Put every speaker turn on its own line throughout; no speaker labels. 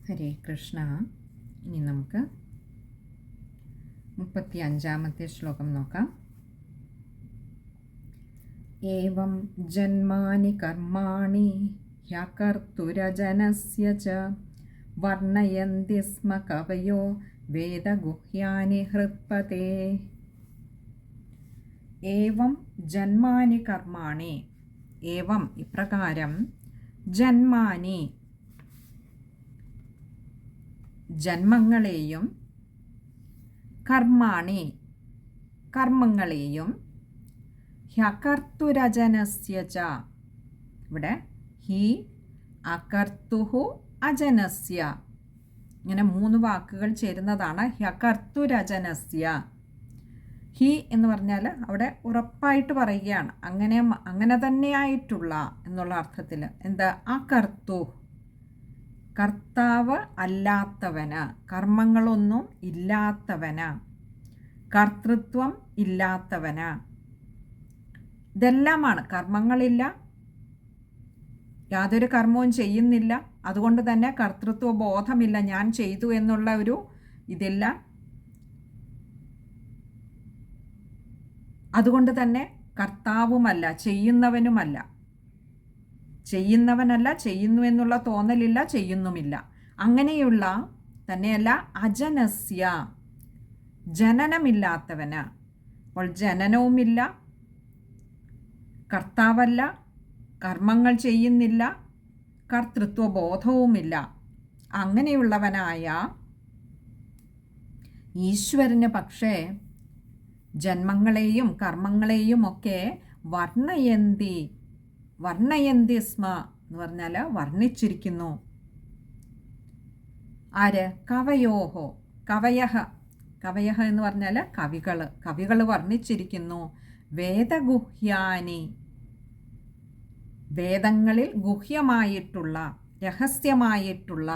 ഹരേ കൃഷ്ണ. ഇനി നമുക്ക് 35-ാമത്തെ ശ്ലോകം നോക്കാം. ഏവം ജന്മാനി കർമാണി ഹ്യകർത്തുരജനസ്യ ച വർണ്ണയന്തി സ്മ കവയോ വേദഗുഹ്യാനി ഹൃത്പതേ. ഏവം ജന്മാനി കർമാണി, ഏവം ഇപ്രകാരം, ജന്മാനി ജന്മങ്ങളെയും, കർമാണി കർമ്മങ്ങളെയും, ഹ്യകർത്തുരജനസ്യ ച, ഇവിടെ ഹി അകർത്തുഹു അജനസ്യ, ഇങ്ങനെ 3 വാക്കുകൾ ചേരുന്നതാണ് ഹ്യകർത്തുരജനസ്യ. ഹി എന്ന് പറഞ്ഞാൽ അവിടെ ഉറപ്പായിട്ട് പറയുകയാണ്, അങ്ങനെ തന്നെയായിട്ടുള്ള എന്നുള്ള അർത്ഥത്തിൽ. എന്താ? അകർത്തു, കർത്താവ് അല്ലാത്തവന്, കർമ്മങ്ങളൊന്നും ഇല്ലാത്തവന്, കർത്തൃത്വം ഇല്ലാത്തവന്. ഇതെല്ലാമാണ്. കർമ്മങ്ങളില്ല, യാതൊരു കർമ്മവും ചെയ്യുന്നില്ല, അതുകൊണ്ട് തന്നെ കർത്തൃത്വ ബോധമില്ല, ഞാൻ ചെയ്തു എന്നുള്ള ഒരു ഇതില്ല. അതുകൊണ്ട് തന്നെ കർത്താവുമല്ല, ചെയ്യുന്നവനുമല്ല. ചെയ്യുന്നവനല്ല, ചെയ്യുന്നു എന്നുള്ള തോന്നലില്ല, ചെയ്യുന്നുമില്ല. അങ്ങനെയുള്ള തന്നെയല്ല അജനസ്യ, ജനനമില്ലാത്തവന്. അപ്പോൾ ജനനവുമില്ല, കർത്താവല്ല, കർമ്മങ്ങൾ ചെയ്യുന്നില്ല, കർത്തൃത്വബോധവുമില്ല. അങ്ങനെയുള്ളവനായ ഈശ്വരന് പക്ഷേ ജന്മങ്ങളെയും കർമ്മങ്ങളെയും ഒക്കെ വർണ്ണയന്തി സ്മ എന്ന് പറഞ്ഞാൽ വർണ്ണിച്ചിരിക്കുന്നു. ആര്? കവയോഹോ, കവയഹ എന്ന് പറഞ്ഞാൽ കവികൾ വർണ്ണിച്ചിരിക്കുന്നു. വേദഗുഹ്യാനി, വേദങ്ങളിൽ ഗുഹ്യമായിട്ടുള്ള, രഹസ്യമായിട്ടുള്ള,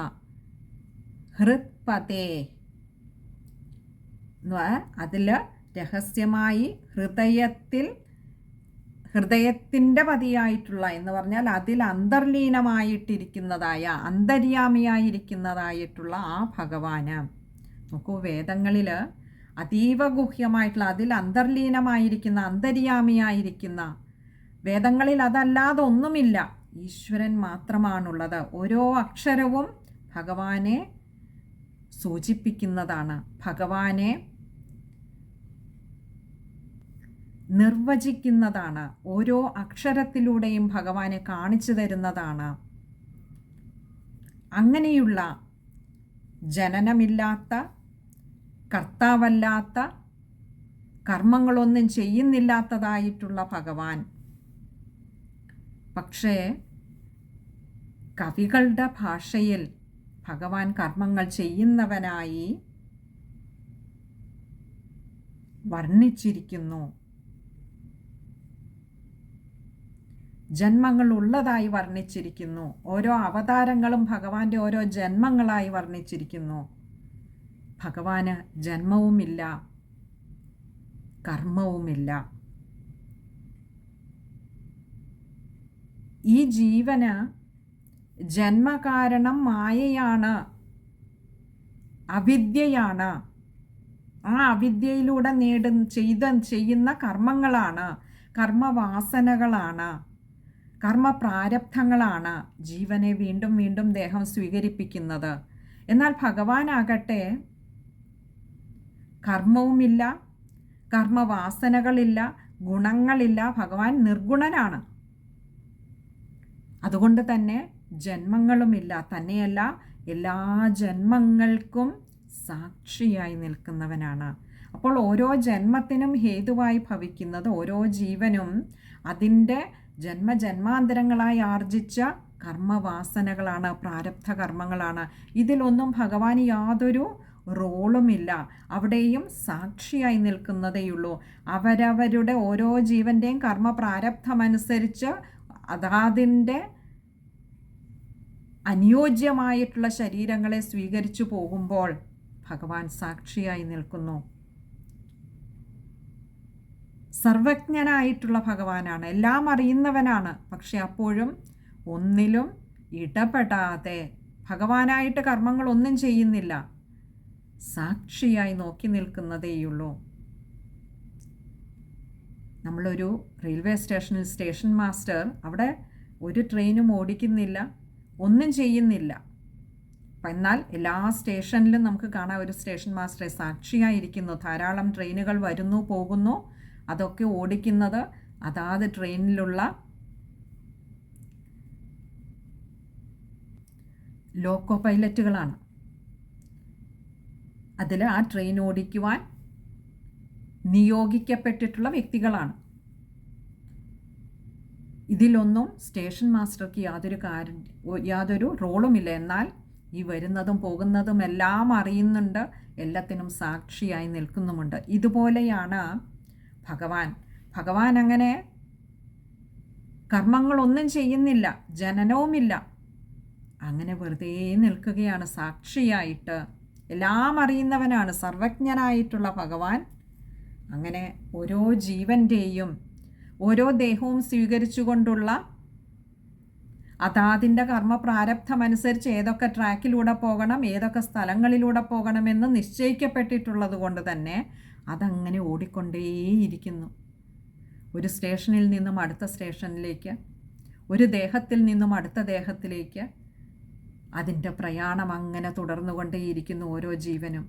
ഹൃത്പതേ, അതിൽ രഹസ്യമായി ഹൃദയത്തിൻ്റെ പതിയായിട്ടുള്ള എന്ന് പറഞ്ഞാൽ അതിൽ അന്തർലീനമായിട്ടിരിക്കുന്നതായ, അന്തര്യാമിയായിരിക്കുന്നതായിട്ടുള്ള ആ ഭഗവാന്. നോക്കൂ, വേദങ്ങളിൽ അതീവ ഗുഹ്യമായിട്ടുള്ള, അതിൽ അന്തർലീനമായിരിക്കുന്ന, അന്തര്യാമിയായിരിക്കുന്ന, വേദങ്ങളിൽ അതല്ലാതെ ഒന്നുമില്ല, ഈശ്വരൻ മാത്രമാണുള്ളത്. ഓരോ അക്ഷരവും ഭഗവാനെ സൂചിപ്പിക്കുന്നതാണ്, ഭഗവാനെ നിർവചിക്കുന്നതാണ്, ഓരോ അക്ഷരത്തിലൂടെയും ഭഗവാനെ കാണിച്ചു തരുന്നതാണ്. അങ്ങനെയുള്ള ജനനമില്ലാത്ത, കർത്താവല്ലാത്ത, കർമ്മങ്ങളൊന്നും ചെയ്യുന്നില്ലാത്തതായിട്ടുള്ള ഭഗവാൻ. പക്ഷേ കവികളുടെ ഭാഷയിൽ ഭഗവാൻ കർമ്മങ്ങൾ ചെയ്യുന്നവനായി വർണ്ണിച്ചിരിക്കുന്നു, ജന്മങ്ങൾ ഉള്ളതായി വർണ്ണിച്ചിരിക്കുന്നു. ഓരോ അവതാരങ്ങളും ഭഗവാന്റെ ഓരോ ജന്മങ്ങളായി വർണ്ണിച്ചിരിക്കുന്നു. ഭഗവാന് ജന്മവുമില്ല, കർമ്മവുമില്ല. ഈ ജീവന് ജന്മകാരണം മായയാണ്, അവിദ്യയാണ്. ആ അവിദ്യയിലൂടെ ചെയ്യുന്ന കർമ്മങ്ങളാണ്, കർമ്മവാസനകളാണ്, കർമ്മപ്രാരബ്ധങ്ങളാണ് ജീവനെ വീണ്ടും വീണ്ടും ദേഹം സ്വീകരിപ്പിക്കുന്നത്. എന്നാൽ ഭഗവാനാകട്ടെ കർമ്മവുമില്ല, കർമ്മവാസനകളില്ല, ഗുണങ്ങളില്ല. ഭഗവാൻ നിർഗുണനാണ്. അതുകൊണ്ട് തന്നെ ജന്മങ്ങളുമില്ല. തന്നെയല്ല, എല്ലാ ജന്മങ്ങൾക്കും സാക്ഷിയായി നിൽക്കുന്നവനാണ്. അപ്പോൾ ഓരോ ജന്മത്തിനും ഹേതുവായി ഭവിക്കുന്നത്, ഓരോ ജീവനും അതിൻ്റെ ജന്മജന്മാന്തരങ്ങളായി ആർജിച്ച കർമ്മവാസനകളാണ്, പ്രാരബ്ധ കർമ്മങ്ങളാണ്. ഇതിലൊന്നും ഭഗവാന് യാതൊരു റോളുമില്ല. അവിടെയും സാക്ഷിയായി നിൽക്കുന്നതേയുള്ളൂ. അവരവരുടെ ഓരോ ജീവൻ്റെയും കർമ്മപ്രാരബ്ധമനുസരിച്ച് അതാതിൻ്റെ അനുയോജ്യമായിട്ടുള്ള ശരീരങ്ങളെ സ്വീകരിച്ചു പോകുമ്പോൾ ഭഗവാൻ സാക്ഷിയായി നിൽക്കുന്നു. സർവജ്ഞനായിട്ടുള്ള ഭഗവാനാണ്, എല്ലാം അറിയുന്നവനാണ്. പക്ഷെ അപ്പോഴും ഒന്നിലും ഇടപെടാതെ ഭഗവാനായിട്ട് കർമ്മങ്ങളൊന്നും ചെയ്യുന്നില്ല, സാക്ഷിയായി നോക്കി നിൽക്കുന്നതേയുള്ളൂ. നമ്മളൊരു റെയിൽവേ സ്റ്റേഷനിൽ സ്റ്റേഷൻ മാസ്റ്റർ അവിടെ ഒരു ട്രെയിനും ഓടിക്കുന്നില്ല, ഒന്നും ചെയ്യുന്നില്ല. എന്നാൽ എല്ലാ സ്റ്റേഷനിലും നമുക്ക് കാണാം ഒരു സ്റ്റേഷൻ മാസ്റ്ററെ സാക്ഷിയായിരിക്കുന്നു. ധാരാളം ട്രെയിനുകൾ വരുന്നു പോകുന്നു, അതൊക്കെ ഓടിക്കുന്നത് അതാത് ട്രെയിനിലുള്ള ലോക്കോ പൈലറ്റുകളാണ്. അതിൽ ആ ട്രെയിൻ ഓടിക്കുവാൻ നിയോഗിക്കപ്പെട്ടിട്ടുള്ള വ്യക്തികളാണ്. ഇതിലൊന്നും സ്റ്റേഷൻ മാസ്റ്റർക്ക് യാതൊരു റോളുമില്ല. എന്നാൽ ഈ വരുന്നതും പോകുന്നതും എല്ലാം അറിയുന്നുണ്ട്, എല്ലാത്തിനും സാക്ഷിയായി നിൽക്കുന്നുമുണ്ട്. ഇതുപോലെയാണ് ഭഗവാൻ അങ്ങനെ കർമ്മങ്ങളൊന്നും ചെയ്യുന്നില്ല, ജനനവുമില്ല, അങ്ങനെ വെറുതെ നിൽക്കുകയാണ് സാക്ഷിയായിട്ട്. എല്ലാം അറിയുന്നവനാണ് സർവജ്ഞനായിട്ടുള്ള ഭഗവാൻ. അങ്ങനെ ഓരോ ജീവൻ്റെയും ഓരോ ദേഹവും സ്വീകരിച്ചുകൊണ്ടുള്ള അതാതിൻ്റെ കർമ്മ പ്രാരബ്ധമനുസരിച്ച് ഏതൊക്കെ ട്രാക്കിലൂടെ പോകണം, ഏതൊക്കെ സ്ഥലങ്ങളിലൂടെ പോകണമെന്ന് നിശ്ചയിക്കപ്പെട്ടിട്ടുള്ളത് കൊണ്ട് തന്നെ അതങ്ങനെ ഓടിക്കൊണ്ടേയിരിക്കുന്നു. ഒരു സ്റ്റേഷനിൽ നിന്നും അടുത്ത സ്റ്റേഷനിലേക്ക്, ഒരു ദേഹത്തിൽ നിന്നും അടുത്ത ദേഹത്തിലേക്ക് അതിൻ്റെ പ്രയാണം അങ്ങനെ തുടർന്നുകൊണ്ടേയിരിക്കുന്നു ഓരോ ജീവനും.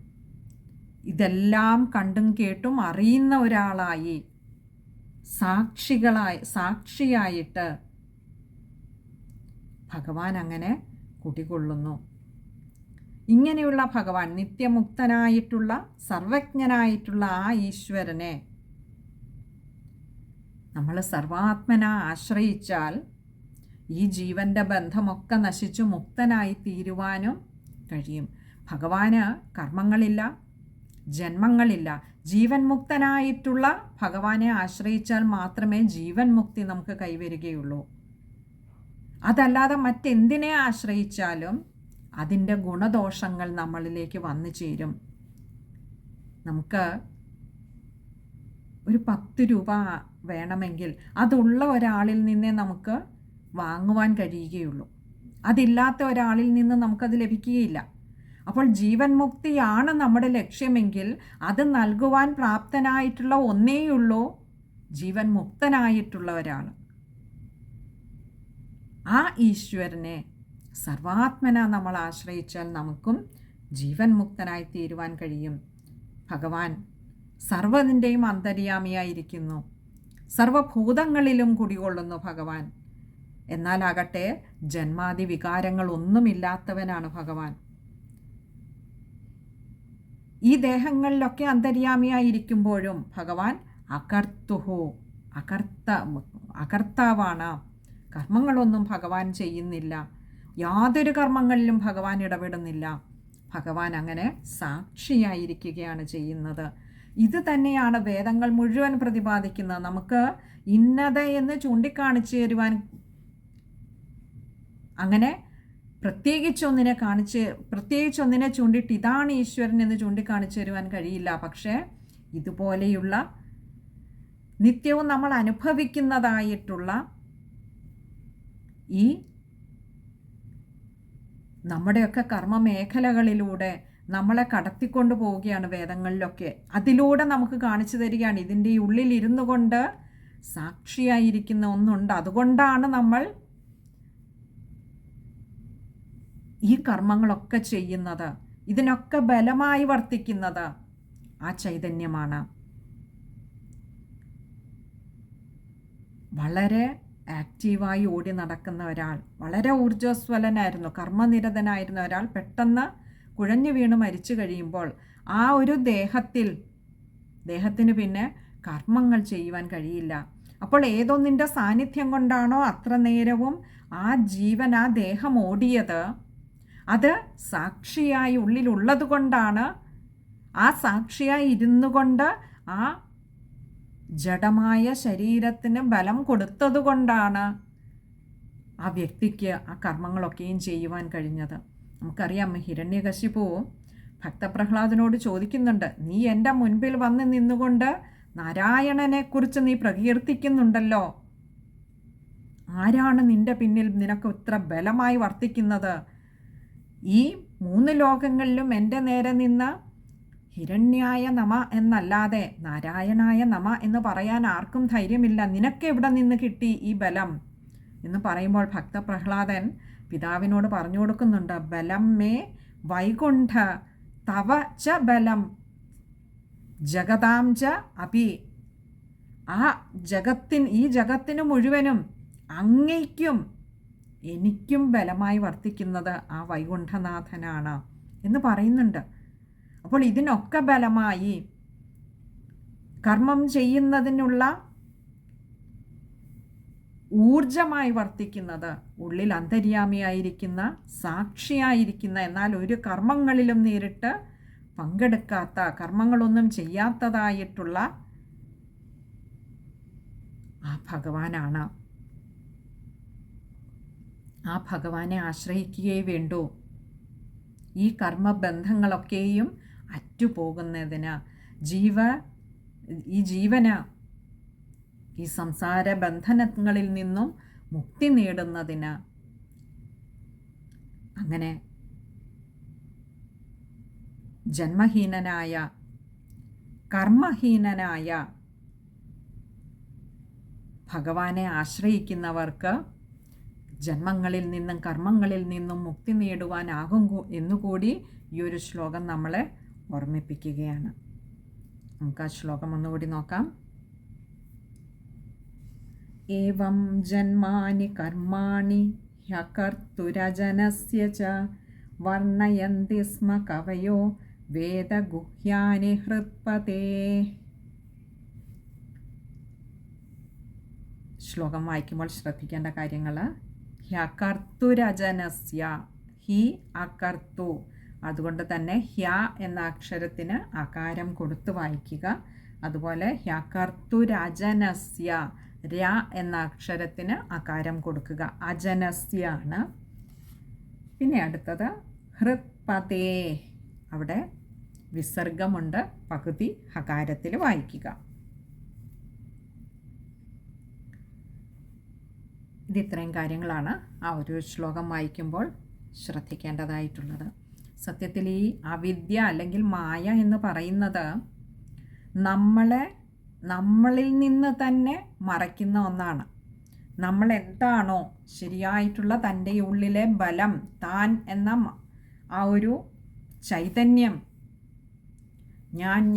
ഇതെല്ലാം കണ്ടും കേട്ടും അറിയുന്ന ഒരാളായി സാക്ഷിയായിട്ട് ഭഗവാൻ അങ്ങനെ കുടികൊള്ളുന്നു. ഇങ്ങനെയുള്ള ഭഗവാൻ, നിത്യമുക്തനായിട്ടുള്ള സർവജ്ഞനായിട്ടുള്ള ആ ഈശ്വരനെ നമ്മൾ സർവാത്മന ആശ്രയിച്ചാൽ ഈ ജീവൻ്റെ ബന്ധമൊക്കെ നശിച്ചു മുക്തനായി തീരുവാനും കഴിയും. ഭഗവാന് കർമ്മങ്ങളില്ല, ജന്മങ്ങളില്ല. ജീവൻ മുക്തനായിട്ടുള്ള ഭഗവാനെ ആശ്രയിച്ചാൽ മാത്രമേ ജീവൻ മുക്തി നമുക്ക് കൈവരികയുള്ളൂ. അതല്ലാതെ മറ്റെന്തിനെ ആശ്രയിച്ചാലും അതിൻ്റെ ഗുണദോഷങ്ങൾ നമ്മളിലേക്ക് വന്നു ചേരും. നമുക്ക് ഒരു 10 രൂപ വേണമെങ്കിൽ അതുള്ള ഒരാളിൽ നിന്നേ നമുക്ക് വാങ്ങുവാൻ കഴിയുകയുള്ളൂ. അതില്ലാത്ത ഒരാളിൽ നിന്ന് നമുക്കത് ലഭിക്കുകയില്ല. അപ്പോൾ ജീവൻ മുക്തിയാണ് നമ്മുടെ ലക്ഷ്യമെങ്കിൽ അത് നൽകുവാൻ പ്രാപ്തനായിട്ടുള്ള ഒന്നേയുള്ളൂ ജീവൻ മുക്തനായിട്ടുള്ള ഒരാൾ. ആ ഈശ്വരനെ സർവാത്മന നമ്മൾ ആശ്രയിച്ചാൽ നമുക്കും ജീവൻ മുക്തനായി തീരുവാൻ കഴിയും. ഭഗവാൻ സർവ്വതിൻ്റെയും അന്തര്യാമിയായിരിക്കുന്നു, സർവഭൂതങ്ങളിലും കുടികൊള്ളുന്നു ഭഗവാൻ. എന്നാലാകട്ടെ ജന്മാദി വികാരങ്ങളൊന്നുമില്ലാത്തവനാണ് ഭഗവാൻ. ഈ ദേഹങ്ങളിലൊക്കെ അന്തര്യാമിയായിരിക്കുമ്പോഴും ഭഗവാൻ അകർത്താവാണ്. കർമ്മങ്ങളൊന്നും ഭഗവാൻ ചെയ്യുന്നില്ല, യാതൊരു കർമ്മങ്ങളിലും ഭഗവാൻ ഇടപെടുന്നില്ല. ഭഗവാൻ അങ്ങനെ സാക്ഷിയായിരിക്കുകയാണ് ചെയ്യുന്നത്. ഇത് തന്നെയാണ് വേദങ്ങൾ മുഴുവൻ പ്രതിപാദിക്കുന്നത്. നമുക്ക് ഇന്നത് എന്ന് ചൂണ്ടിക്കാണിച്ചു തരുവാൻ, അങ്ങനെ പ്രത്യേകിച്ചൊന്നിനെ ചൂണ്ടിയിട്ട് ഇതാണ് ഈശ്വരൻ എന്ന് ചൂണ്ടിക്കാണിച്ചു തരുവാൻ കഴിയില്ല. പക്ഷേ ഇതുപോലെയുള്ള നിത്യവും നമ്മൾ അനുഭവിക്കുന്നതായിട്ടുള്ള ഈ നമ്മുടെയൊക്കെ കർമ്മമേഖലകളിലൂടെ നമ്മളെ കടത്തിക്കൊണ്ടു പോവുകയാണ് വേദങ്ങളിലൊക്കെ. അതിലൂടെ നമുക്ക് കാണിച്ചു തരികയാണ് ഇതിൻ്റെ ഉള്ളിൽ ഇരുന്നു കൊണ്ട് സാക്ഷിയായിരിക്കുന്ന ഒന്നുണ്ട്. അതുകൊണ്ടാണ് നമ്മൾ ഈ കർമ്മങ്ങളൊക്കെ ചെയ്യുന്നത്. ഇതിനൊക്കെ ബലമായി വർത്തിക്കുന്നത് ആ ചൈതന്യമാണ്. വളരെ ആക്റ്റീവായി ഓടി നടക്കുന്ന ഒരാൾ, വളരെ ഊർജ്ജസ്വലനായിരുന്നു, കർമ്മനിരതനായിരുന്ന ഒരാൾ പെട്ടെന്ന് കുഴഞ്ഞു വീണ് മരിച്ചു കഴിയുമ്പോൾ ആ ഒരു ദേഹത്തിന് പിന്നെ കർമ്മങ്ങൾ ചെയ്യുവാൻ കഴിയില്ല. അപ്പോൾ ഏതൊന്നിൻ്റെ സാന്നിധ്യം കൊണ്ടാണോ അത്ര നേരവും ആ ജീവൻ, ആ ദേഹം ഓടിയത്, അത് സാക്ഷിയായി ഉള്ളിലുള്ളത് കൊണ്ടാണ്. ആ സാക്ഷിയായി ഇരുന്നു കൊണ്ട് ആ ജഡമായ ശരീരത്തിന് ബലം കൊടുത്തതുകൊണ്ടാണ് ആ വ്യക്തിക്ക് ആ കർമ്മങ്ങളൊക്കെയും ചെയ്യുവാൻ കഴിഞ്ഞത്. നമുക്കറിയാം, ഹിരണ്യകശിപു ഭക്തപ്രഹ്ലാദനോട് ചോദിക്കുന്നുണ്ട്, നീ എൻ്റെ മുൻപിൽ വന്ന് നിന്നുകൊണ്ട് നാരായണനെക്കുറിച്ച് നീ പ്രകീർത്തിക്കുന്നുണ്ടല്ലോ, ആരാണ് നിൻ്റെ പിന്നിൽ നിനക്ക് ഇത്ര ബലമായി വർത്തിക്കുന്നത്? ഈ 3 ലോകങ്ങളിലും എൻ്റെ നേരെ നിന്ന് ഹിരണ്യായ നമ എന്നല്ലാതെ നാരായണായ നമ എന്ന് പറയാൻ ആർക്കും ധൈര്യമില്ല. നിനക്ക് എവിടെ നിന്ന് കിട്ടി ഈ ബലം എന്ന് പറയുമ്പോൾ ഭക്തപ്രഹ്ലാദൻ പിതാവിനോട് പറഞ്ഞു കൊടുക്കുന്നുണ്ട്. ബലം മേ വൈകുണ്ഠ തവ ച ബലം ജഗതാം ച അപി. ഈ ജഗത്തിന് മുഴുവനും അങ്ങയ്ക്കും എനിക്കും ബലമായി വർത്തിക്കുന്നത് ആ വൈകുണ്ഠനാഥനാണ് എന്ന് പറയുന്നുണ്ട്. അപ്പോൾ ഇതിനൊക്കെ ബലമായി കർമ്മം ചെയ്യുന്നതിനുള്ള ഊർജമായി വർത്തിക്കുന്നത് ഉള്ളിൽ അന്തര്യാമിയായിരിക്കുന്ന, സാക്ഷിയായിരിക്കുന്ന, എന്നാൽ ഒരു കർമ്മങ്ങളിലും നേരിട്ട് പങ്കെടുക്കാത്ത, കർമ്മങ്ങളൊന്നും ചെയ്യാത്തതായിട്ടുള്ള ആ ഭഗവാനാണ്. ആ ഭഗവാനെ ആശ്രയിക്കുകയേ വേണ്ടൂ. ഈ കർമ്മബന്ധങ്ങളൊക്കെയും അറ്റുപോകുന്നതിന്, ഈ ജീവന് ഈ സംസാര ബന്ധനങ്ങളിൽ നിന്നും മുക്തി നേടുന്നതിന്. അങ്ങനെ ജന്മഹീനനായ, കർമ്മഹീനനായ ഭഗവാനെ ആശ്രയിക്കുന്നവർക്ക് ജന്മങ്ങളിൽ നിന്നും കർമ്മങ്ങളിൽ നിന്നും മുക്തി നേടുവാനാകും എന്നുകൂടി ഈ ഒരു ശ്ലോകം നമ്മളെ ഓർമ്മിപ്പിക്കുകയാണ്. നമുക്ക് ആ ശ്ലോകം ഒന്നുകൂടി നോക്കാം. ഏവം ജന്മാനി കർമാണി ഹ്യകർത്തുരജനസ്യ ച വർണ്ണയന്തി സ്മ കവയോ വേദഗുഹ്യാനി ഹൃത്പതേ. ശ്ലോകം വായിക്കുമ്പോൾ ശ്രദ്ധിക്കേണ്ട കാര്യങ്ങൾ: ഹ്യകർത്തുരജനസ്യ, ഹി അകർത്തു, അതുകൊണ്ട് തന്നെ ഹ്യ എന്ന അക്ഷരത്തിന് ആകാരം കൊടുത്ത് വായിക്കുക. അതുപോലെ ഹ്യകർത്തുരജനസ്യ, ര എന്ന അക്ഷരത്തിന് ആകാരം കൊടുക്കുക. അജനസ്യ ആണ്. പിന്നെ അടുത്തത് ഹൃത്പതേ, അവിടെ വിസർഗമുണ്ട്, പകുതി ഹകാരത്തിൽ വായിക്കുക. ഇത് ഇത്രയും കാര്യങ്ങളാണ് ആ ഒരു ശ്ലോകം വായിക്കുമ്പോൾ ശ്രദ്ധിക്കേണ്ടതായിട്ടുള്ളത്. സത്യത്തിൽ ഈ അവിദ്യ അല്ലെങ്കിൽ മായ എന്ന് പറയുന്നത് നമ്മളിൽ നിന്ന് തന്നെ മറയ്ക്കുന്ന ഒന്നാണ്. നമ്മൾ എന്താണോ ശരിയായിട്ടുള്ള തൻ്റെ ഉള്ളിലെ ബലം, താൻ എന്ന ആ ഒരു ചൈതന്യം,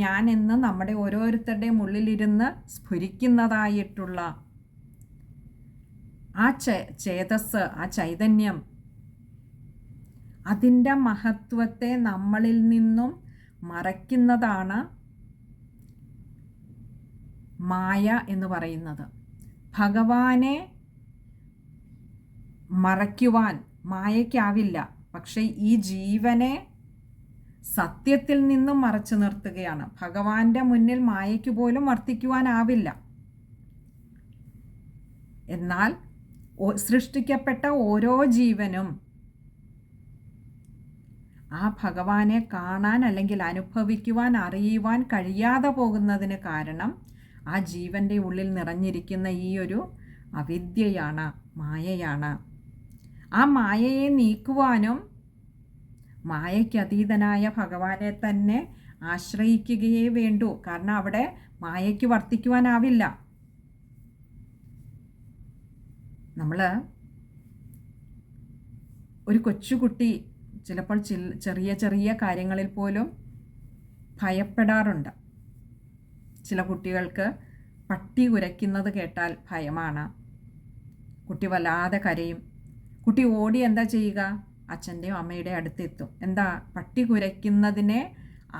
ഞാൻ എന്ന് നമ്മുടെ ഓരോരുത്തരുടെയും ഉള്ളിലിരുന്ന് സ്ഫുരിക്കുന്നതായിട്ടുള്ള ആ ചേതസ്, ആ ചൈതന്യം, അതിൻ്റെ മഹത്വത്തെ നമ്മളിൽ നിന്നും മറയ്ക്കുന്നതാണ് മായ എന്ന് പറയുന്നത്. ഭഗവാനെ മറയ്ക്കുവാൻ മായയ്ക്കാവില്ല. പക്ഷേ ഈ ജീവനെ സത്യത്തിൽ നിന്നും മറച്ചു നിർത്തുകയാണ്. ഭഗവാന്റെ മുന്നിൽ മായയ്ക്ക് പോലും വർത്തിക്കുവാനാവില്ല. എന്നാൽ സൃഷ്ടിക്കപ്പെട്ട ഓരോ ജീവനും ആ ഭഗവാനെ കാണാൻ അല്ലെങ്കിൽ അനുഭവിക്കുവാൻ, അറിയുവാൻ കഴിയാതെ പോകുന്നതിന് കാരണം ആ ജീവൻ്റെ ഉള്ളിൽ നിറഞ്ഞിരിക്കുന്ന ഈ ഒരു അവിദ്യയാണ്, മായയാണ്. ആ മായയെ നീക്കുവാനും മായയ്ക്കതീതനായ ഭഗവാനെ തന്നെ ആശ്രയിക്കുകയേ വേണ്ടൂ. കാരണം അവിടെ മായയ്ക്ക് വർത്തിക്കുവാനാവില്ല. നമ്മൾ ഒരു കൊച്ചുകുട്ടി ചിലപ്പോൾ ചെറിയ ചെറിയ കാര്യങ്ങളിൽ പോലും ഭയപ്പെടാറുണ്ട്. ചില കുട്ടികൾക്ക് പട്ടി കുരയ്ക്കുന്നത് കേട്ടാൽ ഭയമാണ്. കുട്ടി വല്ലാതെ കരയും. കുട്ടി ഓടി എന്താ ചെയ്യുക? അച്ഛൻ്റെയും അമ്മയുടെയും അടുത്തെത്തും. എന്താ? പട്ടി കുരയ്ക്കുന്നതിനെ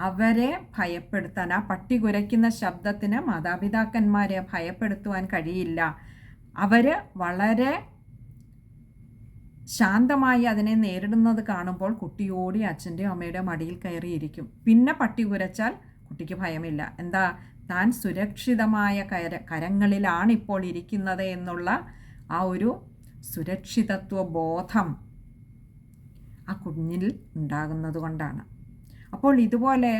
അവരെ ഭയപ്പെടുത്താൻ, ആ പട്ടി കുരയ്ക്കുന്ന ശബ്ദത്തിന് മാതാപിതാക്കന്മാരെ ഭയപ്പെടുത്തുവാൻ കഴിയില്ല. അവർ വളരെ ശാന്തമായി അതിനെ നേരിടുന്നത് കാണുമ്പോൾ കുട്ടി ഓടി അച്ഛൻ്റെയും അമ്മയുടെ മടിയിൽ കയറിയിരിക്കും. പിന്നെ പട്ടി കുരച്ചാൽ കുട്ടിക്ക് ഭയമില്ല. എന്താ? താൻ സുരക്ഷിതമായ കരങ്ങളിലാണ് ഇപ്പോൾ ഇരിക്കുന്നത് എന്നുള്ള ആ ഒരു സുരക്ഷിതത്വ ബോധം ആ കുഞ്ഞിൽ ഉണ്ടാകുന്നത് കൊണ്ടാണ്. അപ്പോൾ ഇതുപോലെ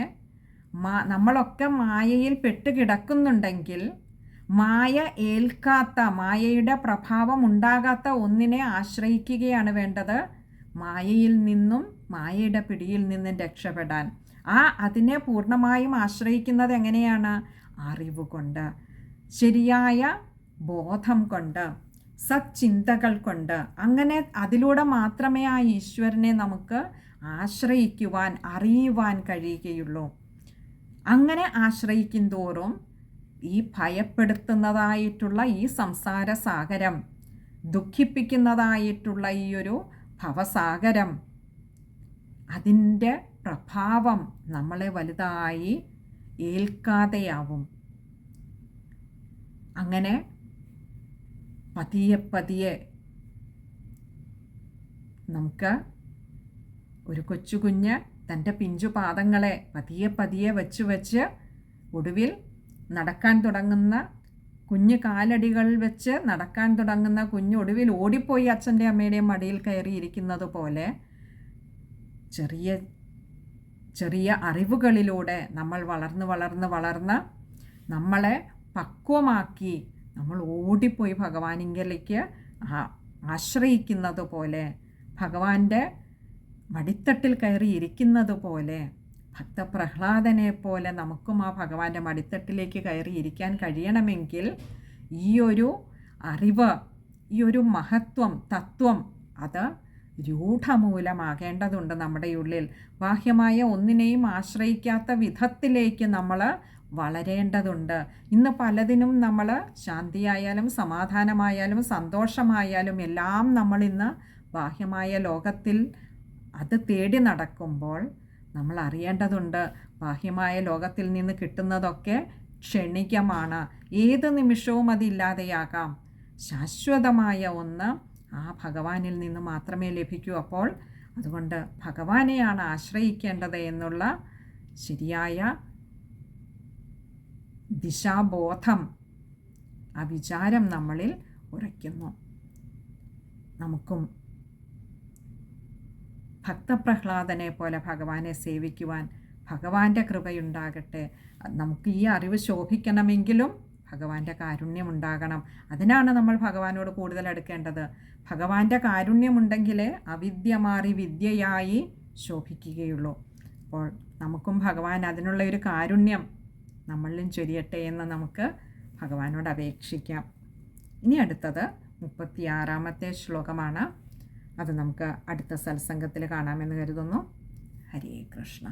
നമ്മളൊക്കെ മായയിൽ പെട്ട് കിടക്കുന്നുണ്ടെങ്കിൽ മായ ഏൽക്കാത്ത, മായയുടെ പ്രഭാവം ഉണ്ടാകാത്ത ഒന്നിനെ ആശ്രയിക്കുകയാണ് വേണ്ടത്. മായയിൽ നിന്നും മായയുടെ പിടിയിൽ നിന്നും രക്ഷപ്പെടാൻ. അതിനെ പൂർണ്ണമായും ആശ്രയിക്കുന്നത് എങ്ങനെയാണ്? അറിവ് കൊണ്ട്, ശരിയായ ബോധം കൊണ്ട്, സച്ചിന്തകൾ കൊണ്ട്. അങ്ങനെ അതിലൂടെ മാത്രമേ ആ ഈശ്വരനെ നമുക്ക് ആശ്രയിക്കുവാൻ, അറിയുവാൻ കഴിയുകയുള്ളൂ. അങ്ങനെ ആശ്രയിക്കും തോറും ഈ ഭയപ്പെടുത്തുന്നതായിട്ടുള്ള ഈ സംസാര സാഗരം, ദുഃഖിപ്പിക്കുന്നതായിട്ടുള്ള ഈ ഒരു ഭവസാഗരം, അതിൻ്റെ പ്രഭാവം നമ്മളെ വലുതായി ഏൽക്കാതെയാവും. അങ്ങനെ പതിയെ പതിയെ നമുക്ക് ഒരു കൊച്ചു കുഞ്ഞ് തൻ്റെ പിഞ്ചു പാദങ്ങളെ പതിയെ പതിയെ വെച്ച് ഒടുവിൽ നടക്കാൻ തുടങ്ങുന്ന കുഞ്ഞ് കാലടികൾ വെച്ച് നടക്കാൻ തുടങ്ങുന്ന കുഞ്ഞ് ഒടുവിൽ ഓടിപ്പോയി അച്ഛൻ്റെ അമ്മയുടെയും മടിയിൽ കയറിയിരിക്കുന്നത് പോലെ ചെറിയ ചെറിയ അറിവുകളിലൂടെ നമ്മൾ വളർന്ന് നമ്മളെ പക്വമാക്കി നമ്മൾ ഓടിപ്പോയി ഭഗവാനിങ്കലേക്ക് ആശ്രയിക്കുന്നത് പോലെ, ഭഗവാന്റെ മടിത്തട്ടിൽ കയറി ഇരിക്കുന്നത് പോലെ, ഭക്തപ്രഹ്ലാദനെ പോലെ നമുക്കും ആ ഭഗവാന്റെ മടിത്തട്ടിലേക്ക് കയറി ഇരിക്കാൻ കഴിയണമെങ്കിൽ ഈ ഒരു അറിവ്, ഈ ഒരു മഹത്വം, തത്വം അത് രൂഢമൂലമാകേണ്ടതുണ്ട് നമ്മുടെ ഉള്ളിൽ. ബാഹ്യമായ ഒന്നിനെയും ആശ്രയിക്കാത്ത വിധത്തിലേക്ക് നമ്മൾ വളരേണ്ടതുണ്ട്. ഇന്ന് പലതിനും നമ്മൾ ശാന്തിയായാലും സമാധാനമായാലും സന്തോഷമായാലും എല്ലാം നമ്മളിന്ന് ബാഹ്യമായ ലോകത്തിൽ അത് തേടി നടക്കുമ്പോൾ നമ്മൾ അറിയേണ്ടതുണ്ട്, ബാഹ്യമായ ലോകത്തിൽ നിന്ന് കിട്ടുന്നതൊക്കെ ക്ഷണികമാണ്. ഏത് നിമിഷവും അതില്ലാതെയാകാം. ശാശ്വതമായ ഒന്ന് ആ ഭഗവാനിൽ നിന്ന് മാത്രമേ ലഭിക്കൂ. അപ്പോൾ അതുകൊണ്ട് ഭഗവാനെയാണ് ആശ്രയിക്കേണ്ടത് എന്നുള്ള ശരിയായ ദിശാബോധം, ആ വിചാരം നമ്മളിൽ ഉറയ്ക്കുന്നു. നമുക്കും ഭക്തപ്രഹ്ലാദനെ പോലെ ഭഗവാനെ സേവിക്കുവാൻ ഭഗവാന്റെ കൃപയുണ്ടാകട്ടെ. നമുക്ക് ഈ അറിവ് ശോഭിക്കണമെങ്കിലും ഭഗവാന്റെ കാരുണ്യം ഉണ്ടാകണം. അതിനാണ് നമ്മൾ ഭഗവാനോട് കൂടുതൽ അടുക്കേണ്ടത്. ഭഗവാന്റെ കാരുണ്യമുണ്ടെങ്കിലേ അവിദ്യ മാറി വിദ്യയായി ശോഭിക്കുകയുള്ളൂ. അപ്പോൾ നമുക്കും ഭഗവാൻ അതിനുള്ള ഒരു കാരുണ്യം നമ്മളിലും ചൊരിയട്ടെ എന്ന് നമുക്ക് ഭഗവാനോട് അപേക്ഷിക്കാം. ഇനി അടുത്തത് 36-ാമത്തെ ശ്ലോകമാണ്. അത് നമുക്ക് അടുത്ത സത്സംഗത്തിൽ കാണാമെന്ന് കരുതുന്നു. ഹരേ കൃഷ്ണ.